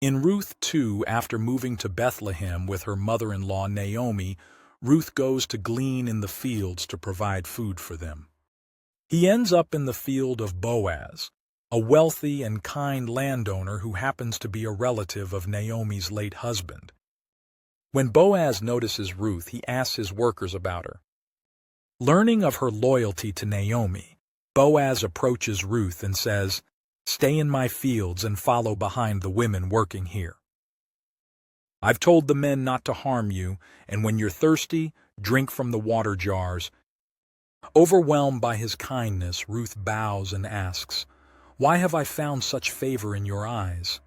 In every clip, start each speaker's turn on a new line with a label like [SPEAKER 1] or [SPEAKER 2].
[SPEAKER 1] In Ruth 2, after moving to Bethlehem with her mother-in-law Naomi, Ruth goes to glean in the fields to provide food for them. He ends up in the field of Boaz, a wealthy and kind landowner who happens to be a relative of Naomi's late husband. When Boaz notices Ruth, he asks his workers about her. Learning of her loyalty to Naomi, Boaz approaches Ruth and says, "Stay in my fields and follow behind the women working here. I've told the men not to harm you, and when you're thirsty, drink from the water jars." Overwhelmed by his kindness, Ruth bows and asks, "Why have I found such favor in your eyes?"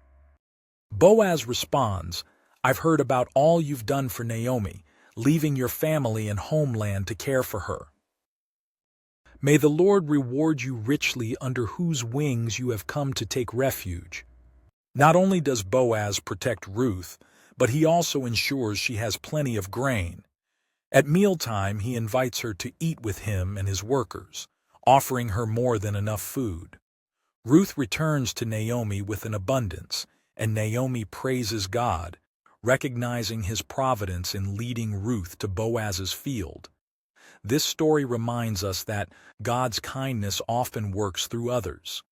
[SPEAKER 1] Boaz responds, "I've heard about all you've done for Naomi, leaving your family and homeland to care for her. May the Lord reward you richly under whose wings you have come to take refuge." Not only does Boaz protect Ruth, but he also ensures she has plenty of grain. At mealtime, he invites her to eat with him and his workers, offering her more than enough food. Ruth returns to Naomi with an abundance, and Naomi praises God, recognizing his providence in leading Ruth to Boaz's field. This story reminds us that God's kindness often works through others.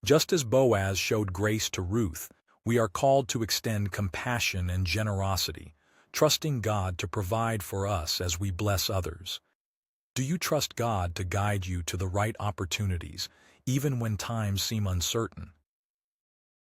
[SPEAKER 1] Just as Boaz showed grace to Ruth, we are called to extend compassion and generosity, trusting God to provide for us as we bless others. Do you trust God to guide you to the right opportunities, even when times seem uncertain?